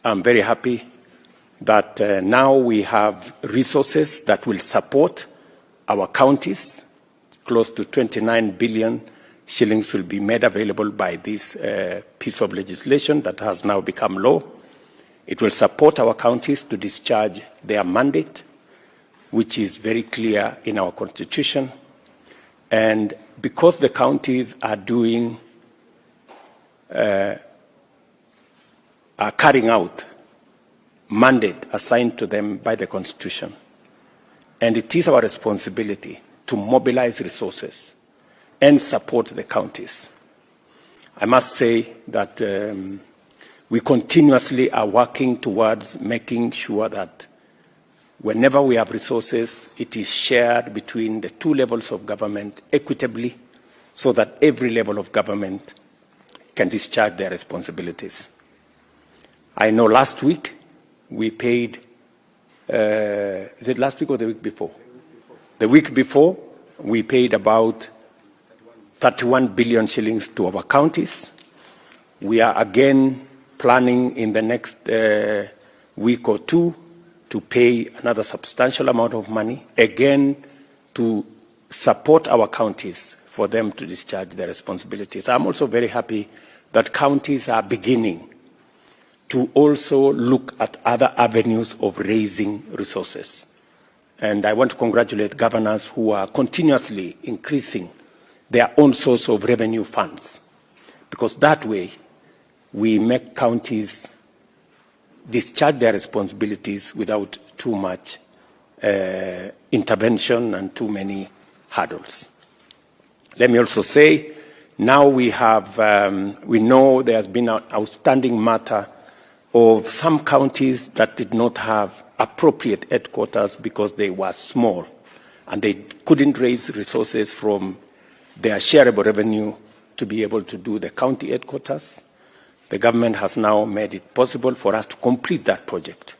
I'm very happy that now we have resources that will support our counties. Close to 29 billion shillings will be made available by this piece of legislation that has now become law. It will support our counties to discharge their mandate, which is very clear in our constitution. And because the counties are carrying out mandate assigned to them by the constitution, and it is our responsibility to mobilize resources and support the counties. I must say that we continuously are working towards making sure that whenever we have resources, it is shared between the two levels of government equitably so that every level of government can discharge their responsibilities. I know last week we paid, is it last week or the week before? The week before, we paid about 31 billion shillings to our counties. We are again planning in the next week or two to pay another substantial amount of money, again to support our counties for them to discharge their responsibilities. I'm also very happy that counties are beginning to also look at other avenues of raising resources. And I want to congratulate governors who are continuously increasing their own source of revenue funds, because that way we make counties discharge their responsibilities without too much intervention and too many hurdles. Let me also say, now we know there has been an outstanding matter of some counties that did not have appropriate headquarters because they were small and they couldn't raise resources from their shareable revenue to be able to do the county headquarters. The government has now made it possible for us to complete that project.